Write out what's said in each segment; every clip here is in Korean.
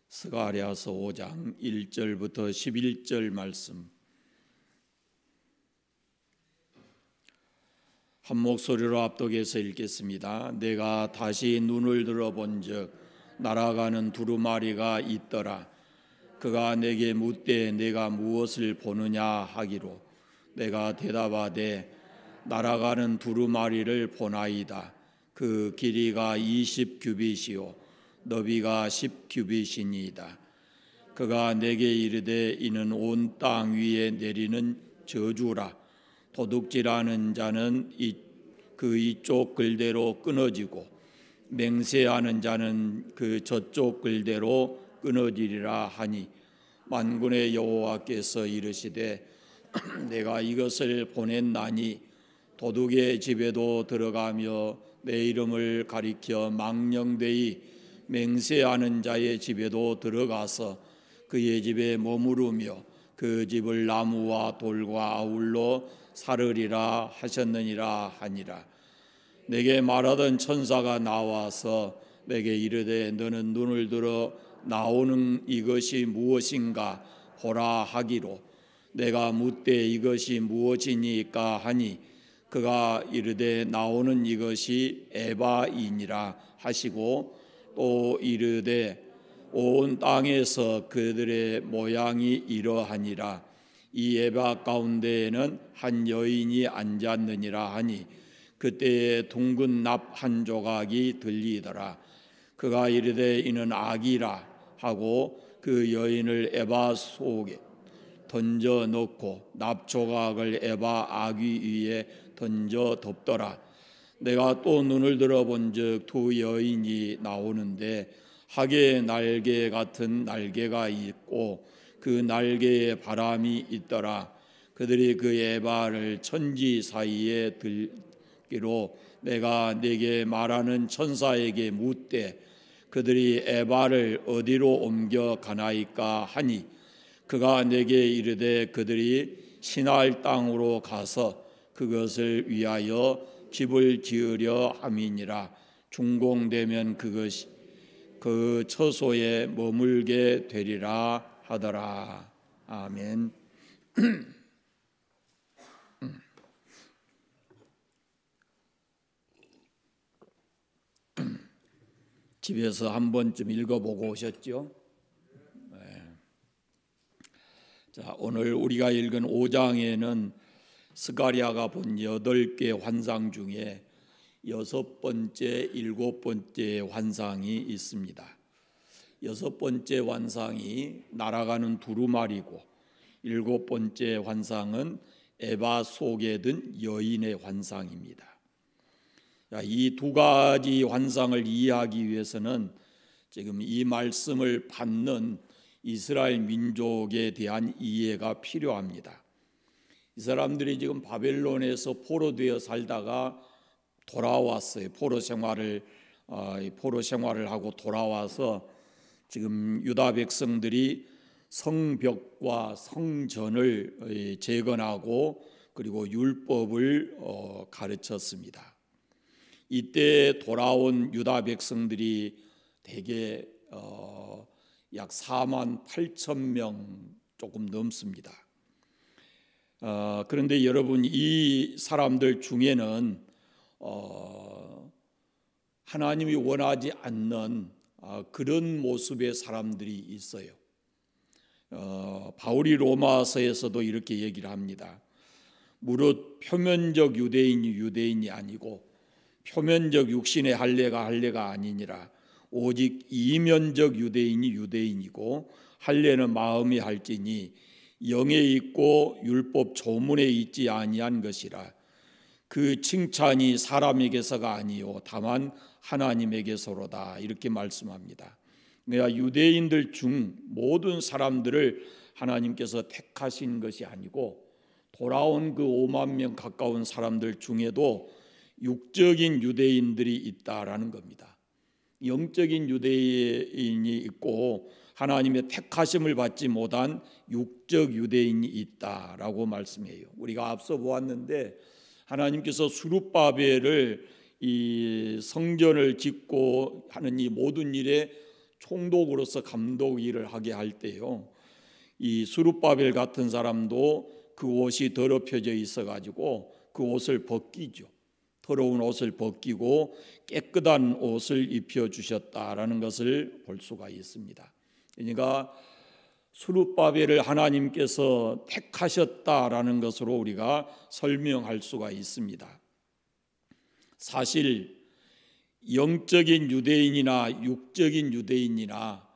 스가랴서 5장 1절부터 11절 말씀 한 목소리로 압독해서 읽겠습니다. 내가 다시 눈을 들어본즉 날아가는 두루마리가 있더라. 그가 내게 묻되 내가 무엇을 보느냐 하기로 내가 대답하되 날아가는 두루마리를 보나이다. 그 길이가 20규빗이요 너비가 10규빗이니이다. 그가 내게 이르되 이는 온 땅 위에 내리는 저주라. 도둑질하는 자는 이쪽 글대로 끊어지고 맹세하는 자는 그 저쪽 글대로 끊어지리라 하니 만군의 여호와께서 이르시되 내가 이것을 보냈나니 도둑의 집에도 들어가며 내 이름을 가리켜 망령되이 맹세하는 자의 집에도 들어가서 그의 집에 머무르며 그 집을 나무와 돌과 아울러 사르리라 하셨느니라 하니라. 내게 말하던 천사가 나와서 내게 이르되 너는 눈을 들어 나오는 이것이 무엇인가 보라 하기로 내가 묻되 이것이 무엇이니까 하니 그가 이르되 나오는 이것이 에바이니라 하시고 또 이르되 온 땅에서 그들의 모양이 이러하니라. 이 에바 가운데에는 한 여인이 앉았느니라 하니 그때에 둥근 납 한 조각이 들리더라. 그가 이르되 이는 악이라 하고 그 여인을 에바 속에 던져 넣고 납 조각을 에바 아귀 위에 던져 덮더라. 내가 또 눈을 들어본즉 두 여인이 나오는데 하계의 날개 같은 날개가 있고 그 날개에 바람이 있더라. 그들이 그 에바를 천지 사이에 들기로 내가 네게 말하는 천사에게 묻되 그들이 에바를 어디로 옮겨 가나이까 하니 그가 내게 이르되 그들이 시날 땅으로 가서 그것을 위하여 집을 지으려 함이니라. 준공되면 그것이 그 처소에 머물게 되리라 하더라. 아멘. 집에서 한 번쯤 읽어보고 오셨죠? 네. 자, 오늘 우리가 읽은 5장에는 스가랴가 본 8개 환상 중에 6번째, 7번째 환상이 있습니다. 6번째 환상이 날아가는 두루마리고 7번째 환상은 에바 속에 든 여인의 환상입니다. 이 두 가지 환상을 이해하기 위해서는 지금 이 말씀을 받는 이스라엘 민족에 대한 이해가 필요합니다. 이 사람들이 지금 바벨론에서 포로되어 살다가 돌아왔어요. 포로 생활을 하고 돌아와서 지금 유다 백성들이 성벽과 성전을 재건하고 그리고 율법을 가르쳤습니다. 이때 돌아온 유다 백성들이 대개 약 4만 8천 명 조금 넘습니다. 그런데 여러분 이 사람들 중에는 하나님이 원하지 않는 그런 모습의 사람들이 있어요. 바울이 로마서에서도 이렇게 얘기를 합니다. 무릇 표면적 유대인이 아니고 표면적 육신의 할례가 아니니라. 오직 이면적 유대인이고 할례는 마음이 할지니 영에 있고 율법 조문에 있지 아니한 것이라. 그 칭찬이 사람에게서가 아니요 다만 하나님에게서로다. 이렇게 말씀합니다. 그러니까 유대인들 중 모든 사람들을 하나님께서 택하신 것이 아니고 돌아온 그 5만 명 가까운 사람들 중에도 육적인 유대인들이 있다라는 겁니다. 영적인 유대인이 있고 하나님의 택하심을 받지 못한 육적 유대인이 있다라고 말씀해요. 우리가 앞서 보았는데 하나님께서 수룹바벨을 이 성전을 짓고 하는 이 모든 일에 총독으로서 감독 일을 하게 할 때요, 이 수룹바벨 같은 사람도 그 옷이 더럽혀져 있어 가지고 그 옷을 벗기죠. 더러운 옷을 벗기고 깨끗한 옷을 입혀 주셨다라는 것을 볼 수가 있습니다. 그러니까 수룹바벨을 하나님께서 택하셨다라는 것으로 우리가 설명할 수가 있습니다. 사실 영적인 유대인이나 육적인 유대인이나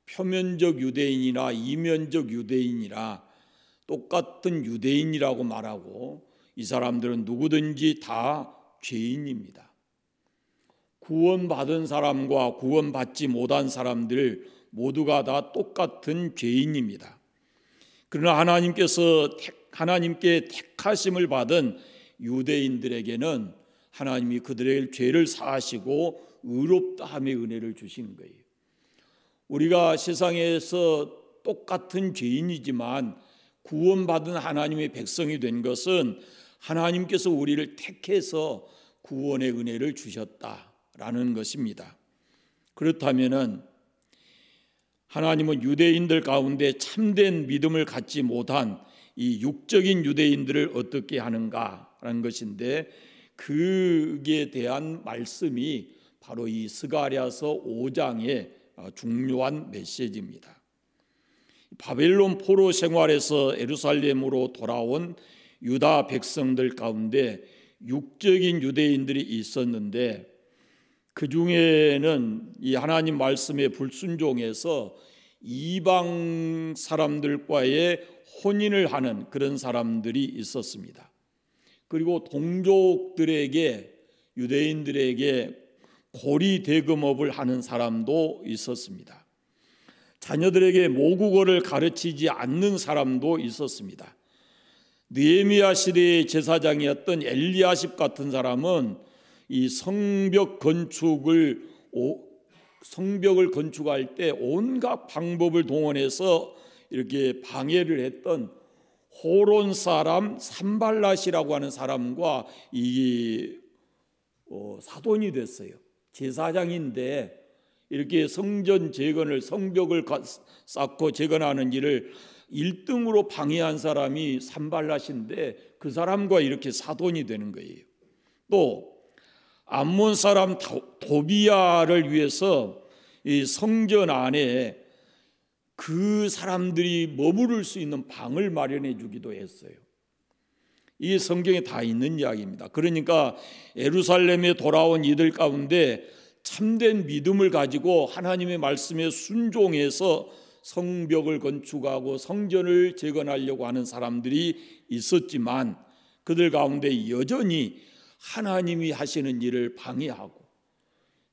표면적 유대인이나 이면적 유대인이나 똑같은 유대인이라고 말하고, 이 사람들은 누구든지 다 죄인입니다. 구원받은 사람과 구원받지 못한 사람들 모두가 다 똑같은 죄인입니다. 그러나 하나님께 택하심을 받은 유대인들에게는 하나님이 그들의 죄를 사하시고 의롭다함의 은혜를 주시는 거예요. 우리가 세상에서 똑같은 죄인이지만 구원받은 하나님의 백성이 된 것은 하나님께서 우리를 택해서 구원의 은혜를 주셨다라는 것입니다. 그렇다면은 하나님은 유대인들 가운데 참된 믿음을 갖지 못한 이 육적인 유대인들을 어떻게 하는가라는 것인데, 그에 대한 말씀이 바로 이 스가랴서 5장의 중요한 메시지입니다. 바벨론 포로 생활에서 예루살렘으로 돌아온 유다 백성들 가운데 육적인 유대인들이 있었는데, 그 중에는 이 하나님 말씀에 불순종해서 이방 사람들과의 혼인을 하는 그런 사람들이 있었습니다. 그리고 동족들에게, 유대인들에게 고리 대금업을 하는 사람도 있었습니다. 자녀들에게 모국어를 가르치지 않는 사람도 있었습니다. 느헤미야 시대의 제사장이었던 엘리야십 같은 사람은 이 성벽을 건축할 때 온갖 방법을 동원해서 이렇게 방해를 했던 호론 사람 산발랏이라고 하는 사람과 사돈이 됐어요. 제사장인데 이렇게 성전 재건을, 성벽을 쌓고 재건하는 일을 1등으로 방해한 사람이 산발랏인데 그 사람과 이렇게 사돈이 되는 거예요. 또 암몬 사람 도비야를 위해서 이 성전 안에 그 사람들이 머무를 수 있는 방을 마련해 주기도 했어요. 이게 성경에 다 있는 이야기입니다. 그러니까 예루살렘에 돌아온 이들 가운데 참된 믿음을 가지고 하나님의 말씀에 순종해서 성벽을 건축하고 성전을 재건하려고 하는 사람들이 있었지만, 그들 가운데 여전히 하나님이 하시는 일을 방해하고,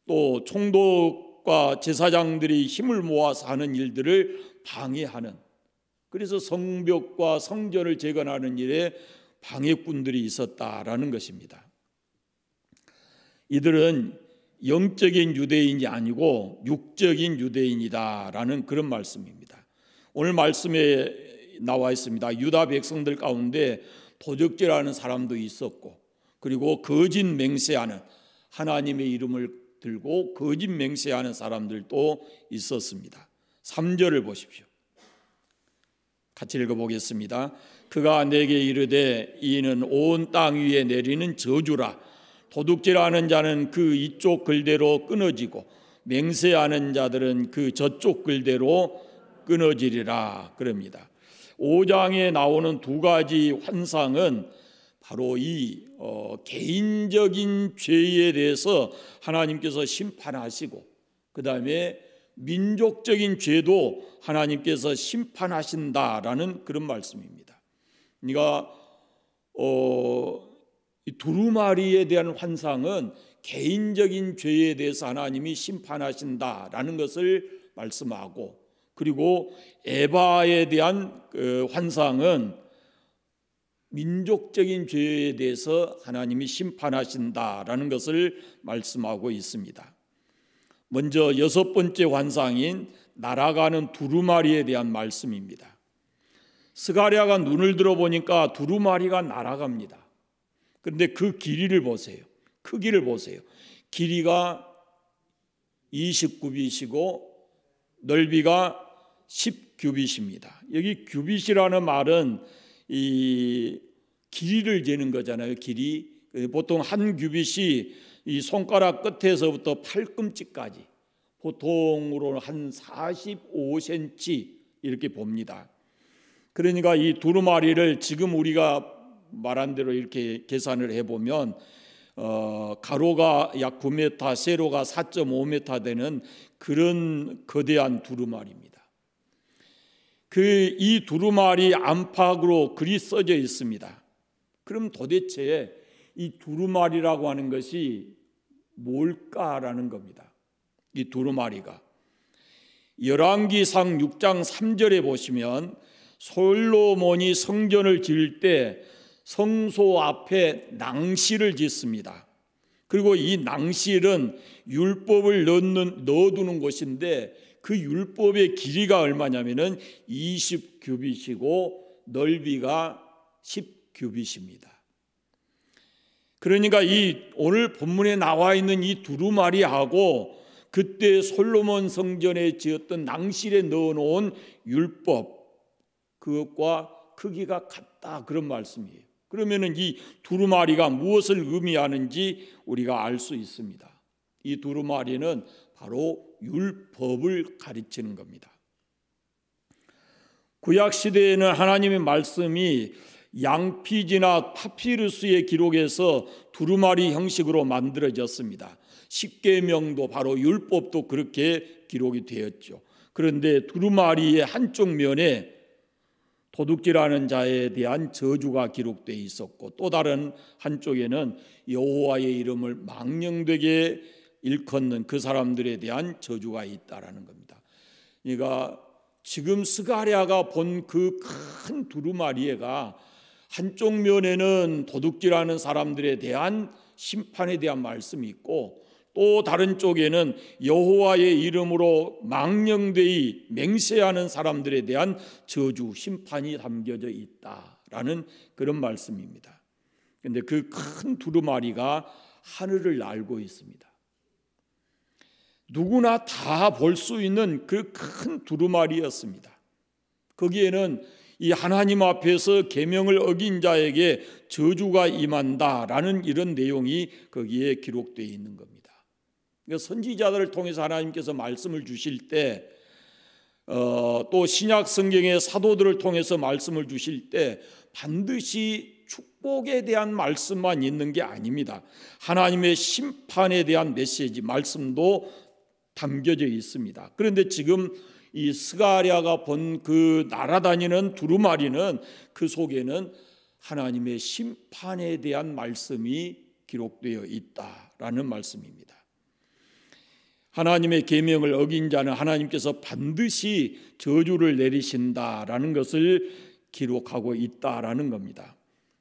또 총독과 제사장들이 힘을 모아서 하는 일들을 방해하는, 그래서 성벽과 성전을 재건하는 일에 방해꾼들이 있었다라는 것입니다. 이들은 영적인 유대인이 아니고 육적인 유대인이다라는 그런 말씀입니다. 오늘 말씀에 나와 있습니다. 유다 백성들 가운데 도적질하는 사람도 있었고, 그리고 거짓 맹세하는, 하나님의 이름을 들고 거짓 맹세하는 사람들도 있었습니다. 3절을 보십시오. 같이 읽어보겠습니다. 그가 내게 이르되 이는 온 땅 위에 내리는 저주라. 도둑질하는 자는 그 이쪽 글대로 끊어지고 맹세하는 자들은 그 저쪽 글대로 끊어지리라 그럽니다. 5장에 나오는 두 가지 환상은 바로 이 개인적인 죄에 대해서 하나님께서 심판하시고, 그 다음에 민족적인 죄도 하나님께서 심판하신다라는 그런 말씀입니다. 그러니까 이 두루마리에 대한 환상은 개인적인 죄에 대해서 하나님이 심판하신다라는 것을 말씀하고, 그리고 에바에 대한 환상은 민족적인 죄에 대해서 하나님이 심판하신다라는 것을 말씀하고 있습니다. 먼저 6번째 환상인 날아가는 두루마리에 대한 말씀입니다. 스가랴가 눈을 들어보니까 두루마리가 날아갑니다. 그런데 그 길이를 보세요. 크기를 보세요. 길이가 29빛이고 넓이가 10규빗입니다. 여기 규빗이라는 말은 이 길이를 재는 거잖아요. 길이. 보통 한 규빗이 이 손가락 끝에서부터 팔꿈치까지 보통으로 한 45cm 이렇게 봅니다. 그러니까 이 두루마리를 지금 우리가 말한 대로 이렇게 계산을 해보면 가로가 약 9m, 세로가 4.5m 되는 그런 거대한 두루마리입니다. 이 두루마리 안팎으로 글이 써져 있습니다. 그럼 도대체 이 두루마리라고 하는 것이 뭘까라는 겁니다. 이 두루마리가 열왕기상 6장 3절에 보시면 솔로몬이 성전을 지을 때 성소 앞에 낭실을 짓습니다. 그리고 이 낭실은 율법을 넣어두는 곳인데 그 율법의 길이가 얼마냐면은 20규빗이고 넓이가 10규빗입니다. 그러니까 이 오늘 본문에 나와 있는 이 두루마리하고 그때 솔로몬 성전에 지었던 낭실에 넣어놓은 율법 그것과 크기가 같다 그런 말씀이에요. 그러면은 이 두루마리가 무엇을 의미하는지 우리가 알 수 있습니다. 이 두루마리는 바로 율법을 가르치는 겁니다. 구약 시대에는 하나님의 말씀이 양피지나 파피루스의 기록에서 두루마리 형식으로 만들어졌습니다. 십계명도 바로 율법도 그렇게 기록이 되었죠. 그런데 두루마리의 한쪽 면에 도둑질하는 자에 대한 저주가 기록되어 있었고 또 다른 한쪽에는 여호와의 이름을 망령되게 일컫는 그 사람들에 대한 저주가 있다라는 겁니다. 그러니까 지금 스가랴가 본 그 큰 두루마리가 한쪽 면에는 도둑질하는 사람들에 대한 심판에 대한 말씀이 있고 또 다른 쪽에는 여호와의 이름으로 망령되이 맹세하는 사람들에 대한 저주, 심판이 담겨져 있다라는 그런 말씀입니다. 그런데 그 큰 두루마리가 하늘을 날고 있습니다. 누구나 다 볼 수 있는 그 큰 두루마리였습니다. 거기에는 이 하나님 앞에서 계명을 어긴 자에게 저주가 임한다라는 이런 내용이 거기에 기록되어 있는 겁니다. 그러니까 선지자들을 통해서 하나님께서 말씀을 주실 때 또 신약 성경의 사도들을 통해서 말씀을 주실 때 반드시 축복에 대한 말씀만 있는 게 아닙니다. 하나님의 심판에 대한 메시지, 말씀도 담겨져 있습니다. 그런데 지금 이 스가랴가 본 그 날아다니는 두루마리는 그 속에는 하나님의 심판에 대한 말씀이 기록되어 있다라는 말씀입니다. 하나님의 계명을 어긴 자는 하나님께서 반드시 저주를 내리신다라는 것을 기록하고 있다라는 겁니다.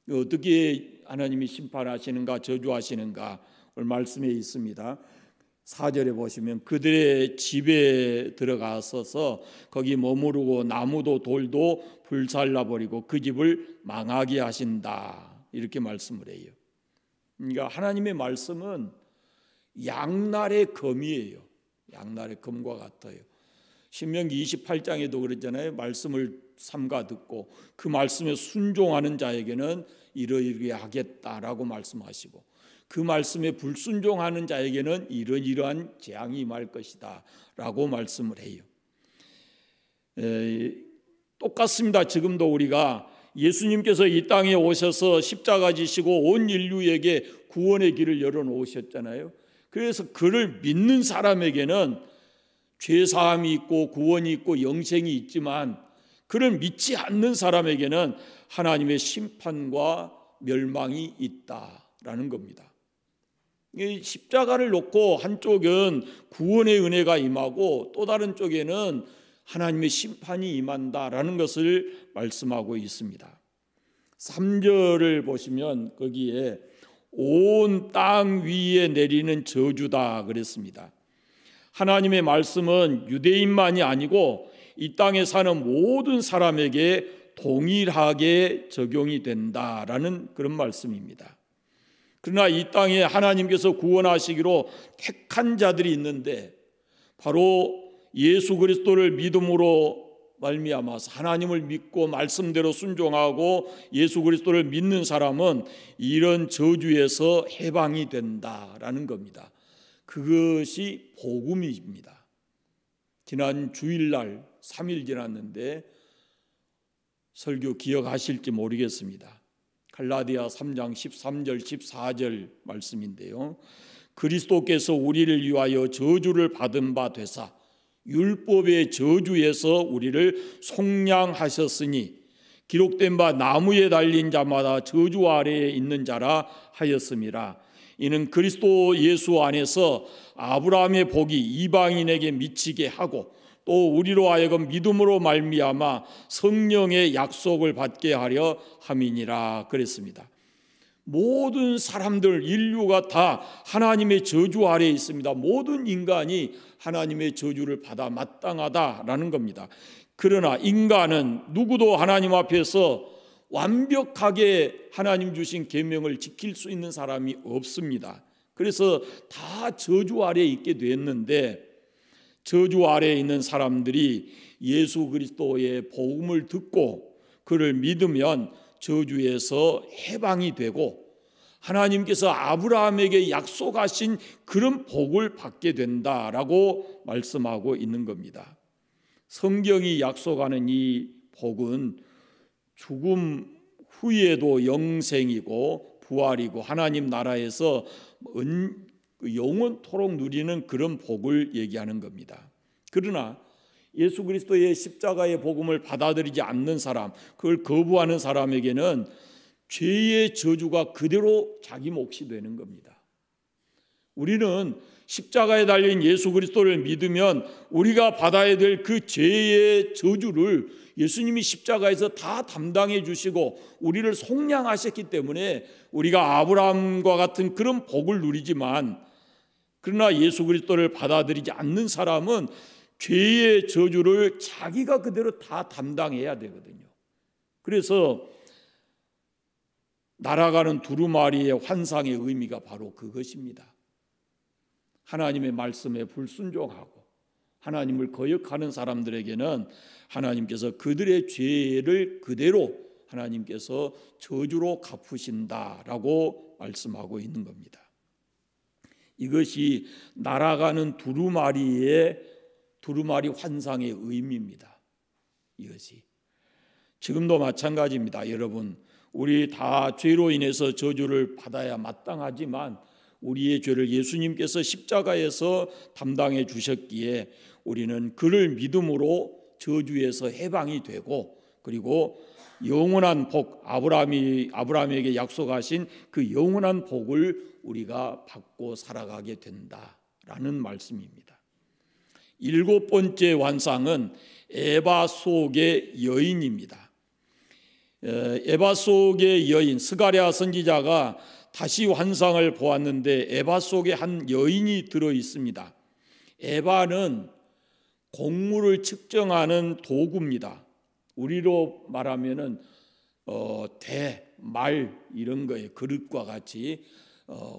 어떻게 하나님이 심판하시는가 저주하시는가 오늘 말씀에 있습니다. 4절에 보시면 그들의 집에 들어가서서 거기 머무르고 나무도 돌도 불살라버리고 그 집을 망하게 하신다 이렇게 말씀을 해요. 그러니까 하나님의 말씀은 양날의 검이에요. 양날의 검과 같아요. 신명기 28장에도 그랬잖아요. 말씀을 삼가 듣고 그 말씀에 순종하는 자에게는 이러이러하게 하겠다라고 말씀하시고 그 말씀에 불순종하는 자에게는 이러이러한 재앙이 임할 것이다 라고 말씀을 해요. 똑같습니다. 지금도 우리가 예수님께서 이 땅에 오셔서 십자가 지시고 온 인류에게 구원의 길을 열어놓으셨잖아요. 그래서 그를 믿는 사람에게는 죄사함이 있고 구원이 있고 영생이 있지만 그를 믿지 않는 사람에게는 하나님의 심판과 멸망이 있다라는 겁니다. 이 십자가를 놓고 한쪽은 구원의 은혜가 임하고 또 다른 쪽에는 하나님의 심판이 임한다라는 것을 말씀하고 있습니다. 3절을 보시면 거기에 온 땅 위에 내리는 저주다 그랬습니다. 하나님의 말씀은 유대인만이 아니고 이 땅에 사는 모든 사람에게 동일하게 적용이 된다라는 그런 말씀입니다. 그러나 이 땅에 하나님께서 구원하시기로 택한 자들이 있는데 바로 예수 그리스도를 믿음으로 말미암아서 하나님을 믿고 말씀대로 순종하고 예수 그리스도를 믿는 사람은 이런 저주에서 해방이 된다라는 겁니다. 그것이 복음입니다. 지난 주일날 3일 지났는데 설교 기억하실지 모르겠습니다. 갈라디아 3장 13절 14절 말씀인데요. 그리스도께서 우리를 위하여 저주를 받은 바 되사 율법의 저주에서 우리를 속량하셨으니 기록된 바 나무에 달린 자마다 저주 아래에 있는 자라 하였음이라. 이는 그리스도 예수 안에서 아브라함의 복이 이방인에게 미치게 하고 또 우리로 하여금 믿음으로 말미암아 성령의 약속을 받게 하려 함이니라 그랬습니다. 모든 사람들, 인류가 다 하나님의 저주 아래에 있습니다. 모든 인간이 하나님의 저주를 받아 마땅하다라는 겁니다. 그러나 인간은 누구도 하나님 앞에서 완벽하게 하나님 주신 계명을 지킬 수 있는 사람이 없습니다. 그래서 다 저주 아래에 있게 됐는데, 저주 아래에 있는 사람들이 예수 그리스도의 복음을 듣고 그를 믿으면 저주에서 해방이 되고 하나님께서 아브라함에게 약속하신 그런 복을 받게 된다라고 말씀하고 있는 겁니다. 성경이 약속하는 이 복은 죽음 후에도 영생이고 부활이고 하나님 나라에서 영원토록 누리는 그런 복을 얘기하는 겁니다. 그러나 예수 그리스도의 십자가의 복음을 받아들이지 않는 사람, 그걸 거부하는 사람에게는 죄의 저주가 그대로 자기 몫이 되는 겁니다. 우리는 십자가에 달린 예수 그리스도를 믿으면 우리가 받아야 될 그 죄의 저주를 예수님이 십자가에서 다 담당해 주시고 우리를 속량하셨기 때문에 우리가 아브라함과 같은 그런 복을 누리지만, 그러나 예수 그리스도를 받아들이지 않는 사람은 죄의 저주를 자기가 그대로 다 담당해야 되거든요. 그래서 날아가는 두루마리의 환상의 의미가 바로 그것입니다. 하나님의 말씀에 불순종하고 하나님을 거역하는 사람들에게는 하나님께서 그들의 죄를 그대로 하나님께서 저주로 갚으신다라고 말씀하고 있는 겁니다. 이것이 날아가는 두루마리 환상의 의미입니다. 이것이 지금도 마찬가지입니다. 여러분, 우리 다 죄로 인해서 저주를 받아야 마땅하지만 우리의 죄를 예수님께서 십자가에서 담당해 주셨기에 우리는 그를 믿음으로 저주에서 해방이 되고, 그리고 영원한 복, 아브라함에게 약속하신 그 영원한 복을 우리가 받고 살아가게 된다라는 말씀입니다. 7번째 환상은 에바 속의 여인입니다. 에바 속의 여인, 스가랴 선지자가 다시 환상을 보았는데 에바 속에 한 여인이 들어 있습니다. 에바는 곡물을 측정하는 도구입니다. 우리로 말하면은 대, 말 이런 거에 그릇과 같이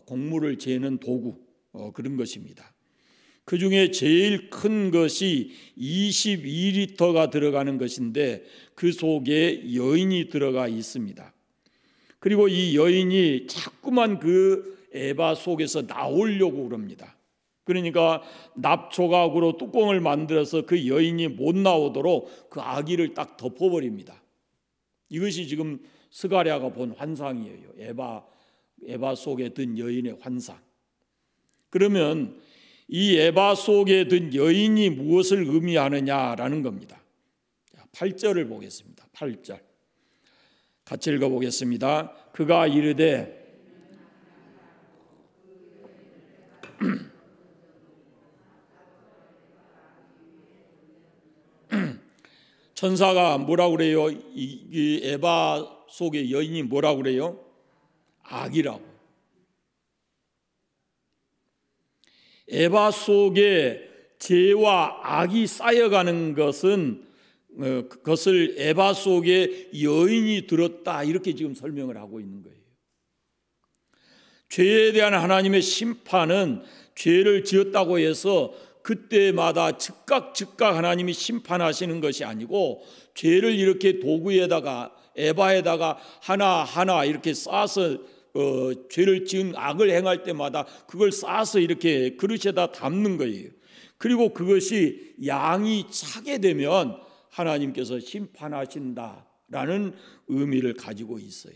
곡물을 재는 도구, 그런 것입니다. 그 중에 제일 큰 것이 22리터가 들어가는 것인데 그 속에 여인이 들어가 있습니다. 그리고 이 여인이 자꾸만 그 에바 속에서 나오려고 그럽니다. 그러니까 납조각으로 뚜껑을 만들어서 그 여인이 못 나오도록 그 아기를 딱 덮어버립니다. 이것이 지금 스가랴가 본 환상이에요. 에바 속에 든 여인의 환상. 그러면 이 에바 속에 든 여인이 무엇을 의미하느냐라는 겁니다. 8절을 보겠습니다. 8절 같이 읽어보겠습니다. 그가 이르되 천사가 뭐라고 그래요? 이 에바 속의 여인이 뭐라고 그래요? 악이라고. 에바 속에 죄와 악이 쌓여가는 것은 그것을 에바 속에 여인이 들었다, 이렇게 지금 설명을 하고 있는 거예요. 죄에 대한 하나님의 심판은 죄를 지었다고 해서 그때마다 즉각 하나님이 심판하시는 것이 아니고 죄를 이렇게 도구에다가 에바에다가 하나하나 이렇게 싸서 죄를 지은 악을 행할 때마다 그걸 싸서 이렇게 그릇에다 담는 거예요. 그리고 그것이 양이 차게 되면 하나님께서 심판하신다라는 의미를 가지고 있어요.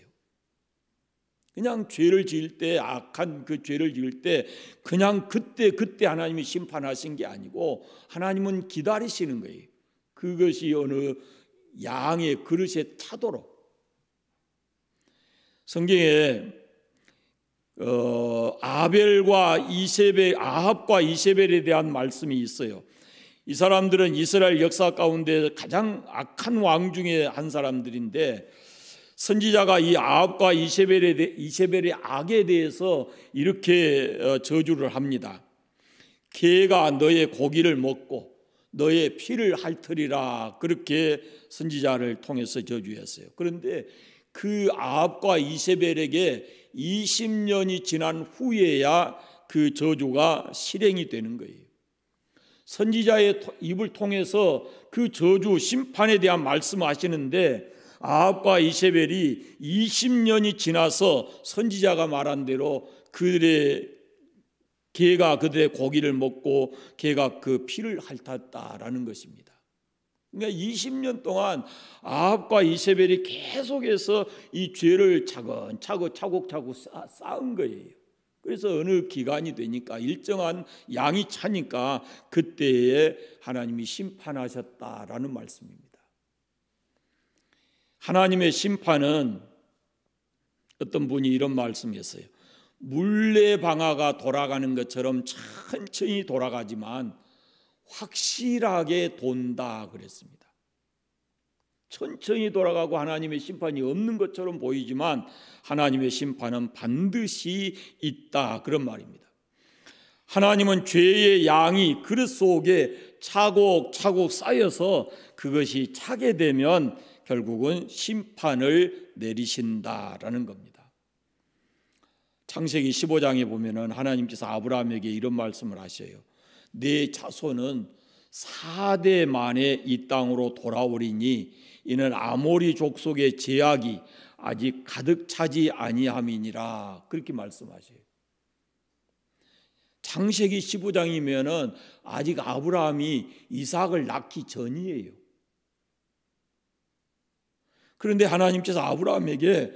그냥 죄를 지을 때, 악한 그 죄를 지을 때 그냥 그때 하나님이 심판하신 게 아니고 하나님은 기다리시는 거예요. 그것이 어느 양의 그릇에 차도록. 성경에 아합과 이세벨에 대한 말씀이 있어요. 이 사람들은 이스라엘 역사 가운데 가장 악한 왕 중에 한 사람들인데, 선지자가 이 아합과 이세벨의 악에 대해서 이렇게 저주를 합니다. 개가 너의 고기를 먹고 너의 피를 핥으리라, 그렇게 선지자를 통해서 저주했어요. 그런데 그 아합과 이세벨에게 20년이 지난 후에야 그 저주가 실행이 되는 거예요. 선지자의 입을 통해서 그 저주 심판에 대한 말씀하시는데 아합과 이세벨이 20년이 지나서 선지자가 말한 대로 개가 그들의 고기를 먹고 개가 그 피를 핥았다라는 것입니다. 그러니까 20년 동안 아합과 이세벨이 계속해서 이 죄를 차곡차곡 쌓은 거예요. 그래서 어느 기간이 되니까, 일정한 양이 차니까 그때에 하나님이 심판하셨다라는 말씀입니다. 하나님의 심판은, 어떤 분이 이런 말씀이었어요. 물레방아가 돌아가는 것처럼 천천히 돌아가지만 확실하게 돈다 그랬습니다. 천천히 돌아가고 하나님의 심판이 없는 것처럼 보이지만 하나님의 심판은 반드시 있다, 그런 말입니다. 하나님은 죄의 양이 그릇 속에 차곡차곡 쌓여서 그것이 차게 되면 결국은 심판을 내리신다라는 겁니다. 창세기 15장에 보면은 하나님께서 아브라함에게 이런 말씀을 하셔요. 내 자손은 4대 만에 이 땅으로 돌아오리니 이는 아모리 족속의 제약이 아직 가득 차지 아니함이니라, 그렇게 말씀하셔요. 창세기 15장이면은 아직 아브라함이 이삭을 낳기 전이에요. 그런데 하나님께서 아브라함에게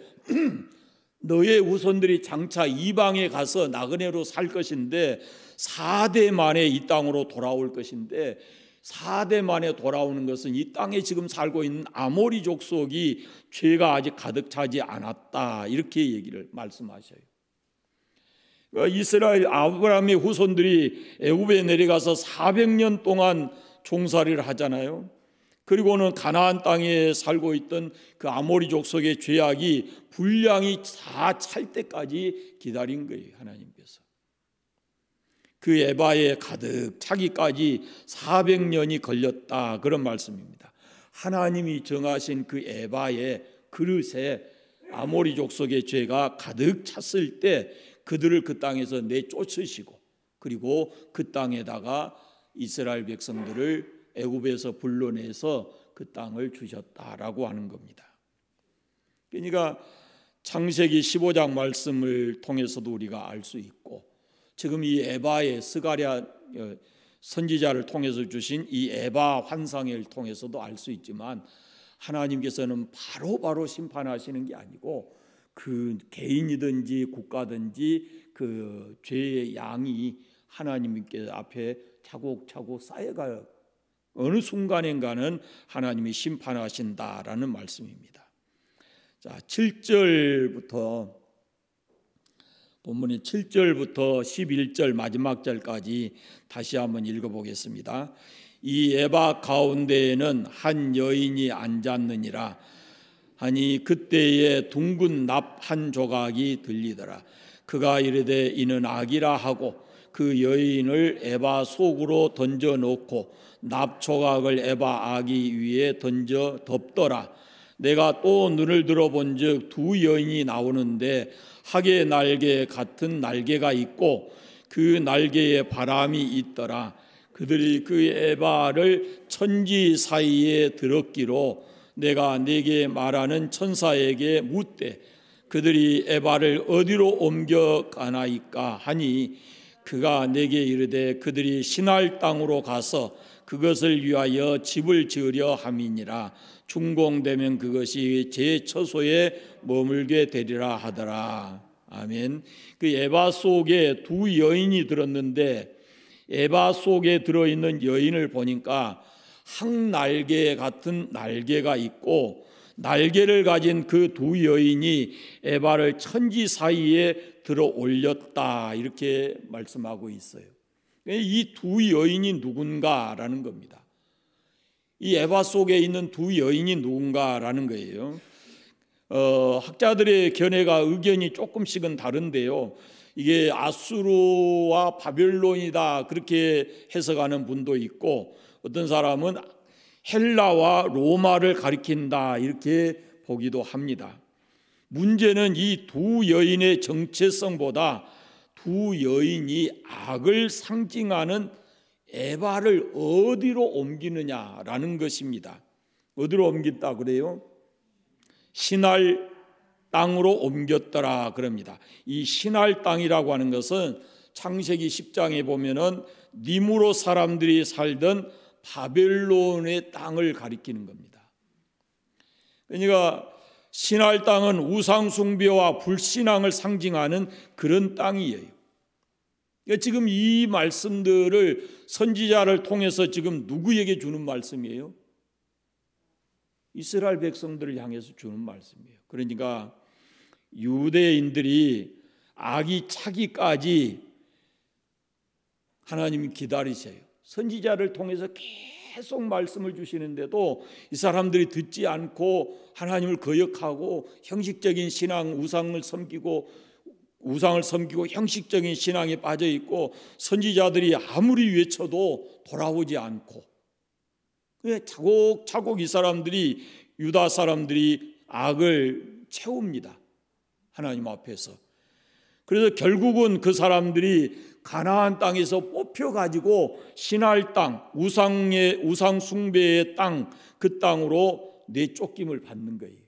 너의 후손들이 장차 이방에 가서 나그네로 살 것인데 4대 만에 이 땅으로 돌아올 것인데, 4대 만에 돌아오는 것은 이 땅에 지금 살고 있는 아모리 족속이 죄가 아직 가득 차지 않았다, 이렇게 얘기를 말씀하셔요. 이스라엘 아브라함의 후손들이 애굽에 내려가서 400년 동안 종살이를 하잖아요. 그리고는 가나안 땅에 살고 있던 그 아모리 족속의 죄악이 분량이 다 찰 때까지 기다린 거예요. 하나님께서 그 에바에 가득 차기까지 400년이 걸렸다, 그런 말씀입니다. 하나님이 정하신 그 에바의 그릇에 아모리 족속의 죄가 가득 찼을 때 그들을 그 땅에서 내쫓으시고, 그리고 그 땅에다가 이스라엘 백성들을 애굽에서 불러내서 그 땅을 주셨다라고 하는 겁니다. 그러니까 창세기 15장 말씀을 통해서도 우리가 알 수 있고, 지금 이 에바의 스가랴 선지자를 통해서 주신 이 에바 환상을 통해서도 알 수 있지만, 하나님께서는 바로 심판하시는 게 아니고 그 개인이든지 국가든지 그 죄의 양이 하나님께 앞에 차곡차곡 쌓여가요. 어느 순간인가는 하나님이 심판하신다라는 말씀입니다. 자, 7절부터 본문의 7절부터 11절 마지막 절까지 다시 한번 읽어보겠습니다. 이 에바 가운데에는 한 여인이 앉았느니라 하니 그때에 둥근 납 한 조각이 들리더라. 그가 이르되 이는 악이라 하고 그 여인을 에바 속으로 던져 놓고 납 조각을 에바 아기 위에 던져 덮더라. 내가 또 눈을 들어본즉 두 여인이 나오는데 하계 날개 같은 날개가 있고 그 날개에 바람이 있더라. 그들이 그 에바를 천지 사이에 들었기로 내가 네게 말하는 천사에게 묻되 그들이 에바를 어디로 옮겨가나이까 하니 그가 내게 이르되 그들이 시날 땅으로 가서 그것을 위하여 집을 지으려 함이니라. 준공되면 그것이 제 처소에 머물게 되리라 하더라. 아멘. 그 에바 속에 두 여인이 들었는데 에바 속에 들어있는 여인을 보니까 항날개 같은 날개가 있고 날개를 가진 그 두 여인이 에바를 천지 사이에 들어 올렸다 이렇게 말씀하고 있어요. 이 두 여인이 누군가라는 겁니다. 이 에바 속에 있는 두 여인이 누군가라는 거예요. 학자들의 견해가 의견이 조금씩은 다른데요. 이게 아수르와 바벨론이다 그렇게 해석하는 분도 있고 어떤 사람은 헬라와 로마를 가리킨다 이렇게 보기도 합니다. 문제는 이 두 여인의 정체성보다 두 여인이 악을 상징하는 에바를 어디로 옮기느냐라는 것입니다. 어디로 옮겼다 그래요? 시날 땅으로 옮겼더라 그럽니다. 이 시날 땅이라고 하는 것은 창세기 10장에 보면은 니므로 사람들이 살던 바벨론의 땅을 가리키는 겁니다. 그러니까 시날 땅은 우상 숭배와 불신앙을 상징하는 그런 땅이에요. 그러니까 지금 이 말씀들을 선지자를 통해서 지금 누구에게 주는 말씀이에요? 이스라엘 백성들을 향해서 주는 말씀이에요. 그러니까 유대인들이 악이 차기까지 하나님이 기다리세요. 선지자를 통해서 계속 말씀을 주시는데도 이 사람들이 듣지 않고 하나님을 거역하고 형식적인 신앙, 우상을 섬기고 형식적인 신앙에 빠져 있고 선지자들이 아무리 외쳐도 돌아오지 않고 차곡차곡 이 사람들이 유다 사람들이 악을 채웁니다. 하나님 앞에서. 그래서 결국은 그 사람들이 가나안 땅에서 뽑혀가지고 시날 땅, 우상 숭배의 땅, 그 땅으로 내쫓김을 받는 거예요.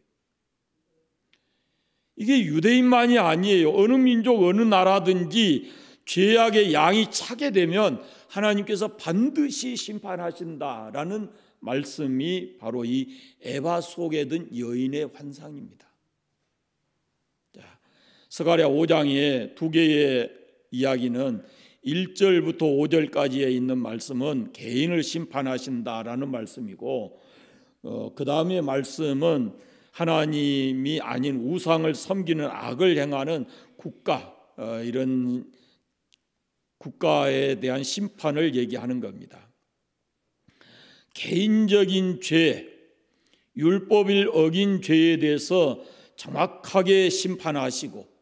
이게 유대인만이 아니에요. 어느 민족, 어느 나라든지 죄악의 양이 차게 되면 하나님께서 반드시 심판하신다라는 말씀이 바로 이 에바 속에 든 여인의 환상입니다. 스가랴 5장의 두 개의 이야기는 1절부터 5절까지에 있는 말씀은 개인을 심판하신다라는 말씀이고 그 다음의 말씀은 하나님이 아닌 우상을 섬기는 악을 행하는 국가 이런 국가에 대한 심판을 얘기하는 겁니다. 개인적인 죄, 율법을 어긴 죄에 대해서 정확하게 심판하시고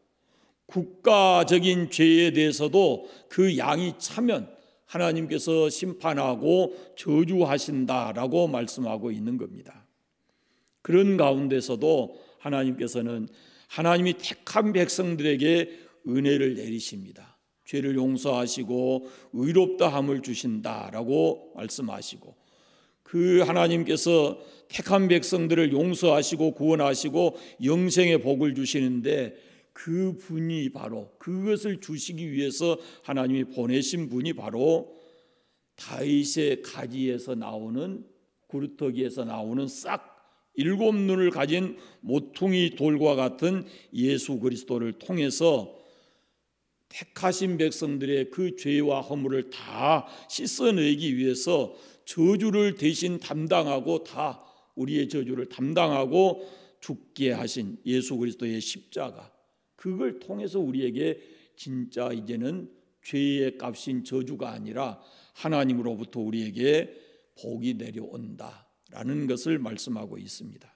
국가적인 죄에 대해서도 그 양이 차면 하나님께서 심판하고 저주하신다라고 말씀하고 있는 겁니다. 그런 가운데서도 하나님께서는 하나님이 택한 백성들에게 은혜를 내리십니다. 죄를 용서하시고 의롭다함을 주신다라고 말씀하시고 그 하나님께서 택한 백성들을 용서하시고 구원하시고 영생의 복을 주시는데 그 분이 바로 그것을 주시기 위해서 하나님이 보내신 분이 바로 다윗의 가지에서 나오는 구루터기에서 나오는 싹 7눈을 가진 모퉁이 돌과 같은 예수 그리스도를 통해서 택하신 백성들의 그 죄와 허물을 다 씻어내기 위해서 저주를 대신 담당하고 다 우리의 저주를 담당하고 죽게 하신 예수 그리스도의 십자가, 그걸 통해서 우리에게 진짜 이제는 죄의 값인 저주가 아니라 하나님으로부터 우리에게 복이 내려온다라는 것을 말씀하고 있습니다.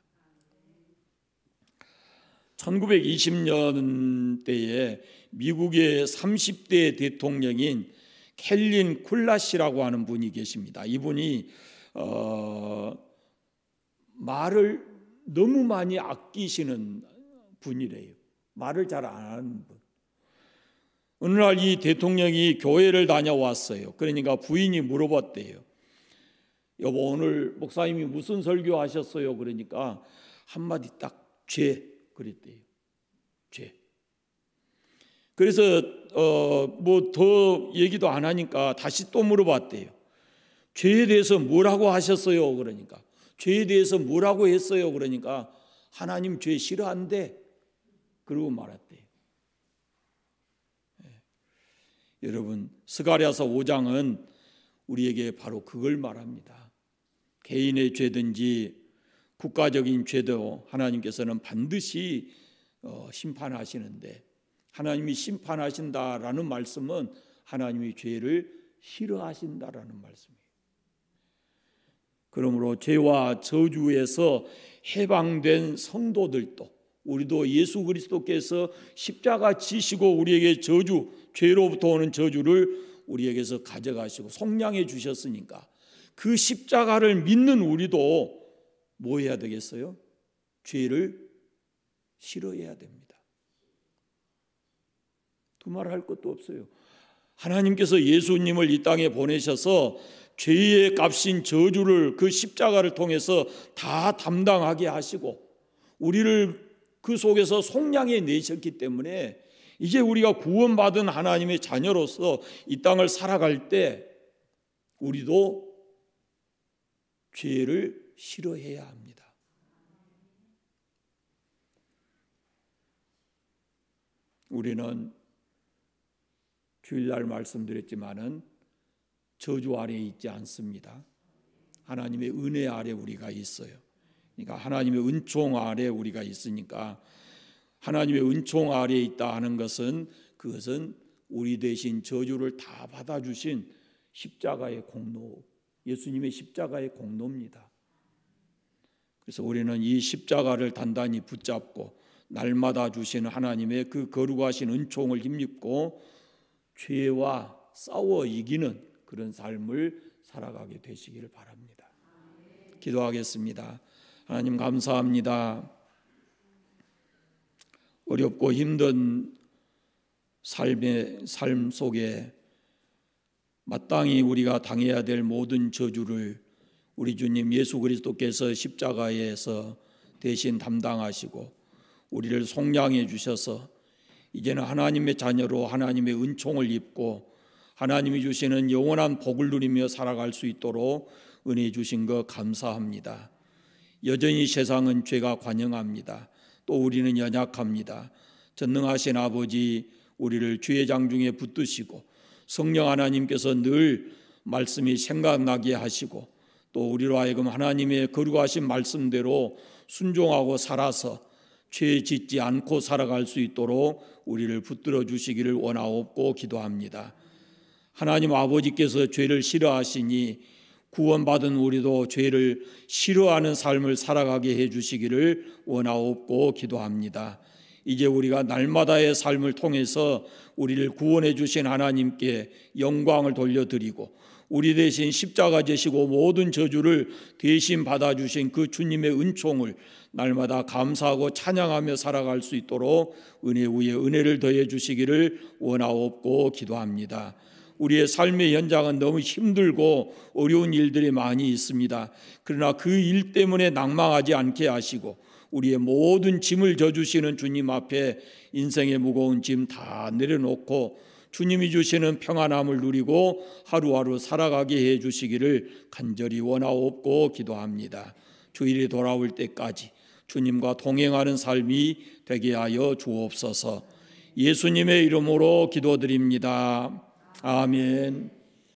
1920년대에 미국의 30대 대통령인 캘린 쿨라시라고 하는 분이 계십니다. 이분이 말을 너무 많이 아끼시는 분이래요. 말을 잘 안 하는 분. 어느 날 이 대통령이 교회를 다녀왔어요. 그러니까 부인이 물어봤대요. 여보, 오늘 목사님이 무슨 설교하셨어요? 그러니까 한마디 딱 죄 그랬대요. 죄. 그래서 뭐 더 얘기도 안 하니까 다시 또 물어봤대요. 죄에 대해서 뭐라고 하셨어요? 그러니까 죄에 대해서 뭐라고 했어요? 그러니까 하나님 죄 싫어한대. 그러고 말았대요. 여러분, 스가랴서 5장은 우리에게 바로 그걸 말합니다. 개인의 죄든지 국가적인 죄도 하나님께서는 반드시 심판하시는데, 하나님이 심판하신다라는 말씀은 하나님이 죄를 싫어하신다라는 말씀이에요. 그러므로 죄와 저주에서 해방된 성도들도, 우리도 예수 그리스도께서 십자가 지시고 우리에게 저주, 죄로부터 오는 저주를 우리에게서 가져가시고 속량해 주셨으니까 그 십자가를 믿는 우리도 뭐 해야 되겠어요? 죄를 싫어해야 됩니다. 두말할 것도 없어요. 하나님께서 예수님을 이 땅에 보내셔서 죄의 값인 저주를 그 십자가를 통해서 다 담당하게 하시고 우리를 그 속에서 속량해 내셨기 때문에 이제 우리가 구원받은 하나님의 자녀로서 이 땅을 살아갈 때 우리도 죄를 싫어해야 합니다. 우리는 주일날 말씀드렸지만은 저주 아래에 있지 않습니다. 하나님의 은혜 아래 우리가 있어요. 그러니까 하나님의 은총 아래 우리가 있으니까 하나님의 은총 아래에 있다 하는 것은 그것은 우리 대신 저주를 다 받아주신 십자가의 공로, 예수님의 십자가의 공로입니다. 그래서 우리는 이 십자가를 단단히 붙잡고 날마다 주시는 하나님의 그 거룩하신 은총을 힘입고 죄와 싸워 이기는 그런 삶을 살아가게 되시기를 바랍니다. 기도하겠습니다. 하나님 감사합니다. 어렵고 힘든 삶 속에 마땅히 우리가 당해야 될 모든 저주를 우리 주님 예수 그리스도께서 십자가에서 대신 담당하시고 우리를 속량해 주셔서 이제는 하나님의 자녀로 하나님의 은총을 입고 하나님이 주시는 영원한 복을 누리며 살아갈 수 있도록 은혜 주신 것 감사합니다. 여전히 세상은 죄가 관영합니다. 또 우리는 연약합니다. 전능하신 아버지, 우리를 주의 장중에 붙드시고 성령 하나님께서 늘 말씀이 생각나게 하시고 또 우리로 하여금 하나님의 거룩하신 말씀대로 순종하고 살아서 죄 짓지 않고 살아갈 수 있도록 우리를 붙들어 주시기를 원하옵고 기도합니다. 하나님 아버지께서 죄를 싫어하시니 구원받은 우리도 죄를 싫어하는 삶을 살아가게 해주시기를 원하옵고 기도합니다. 이제 우리가 날마다의 삶을 통해서 우리를 구원해 주신 하나님께 영광을 돌려드리고 우리 대신 십자가 지시고 모든 저주를 대신 받아주신 그 주님의 은총을 날마다 감사하고 찬양하며 살아갈 수 있도록 은혜 위에 은혜를 더해 주시기를 원하옵고 기도합니다. 우리의 삶의 현장은 너무 힘들고 어려운 일들이 많이 있습니다. 그러나 그 일 때문에 낭망하지 않게 하시고 우리의 모든 짐을 져주시는 주님 앞에 인생의 무거운 짐 다 내려놓고 주님이 주시는 평안함을 누리고 하루하루 살아가게 해주시기를 간절히 원하옵고 기도합니다. 주일이 돌아올 때까지 주님과 동행하는 삶이 되게 하여 주옵소서. 예수님의 이름으로 기도드립니다. 아멘.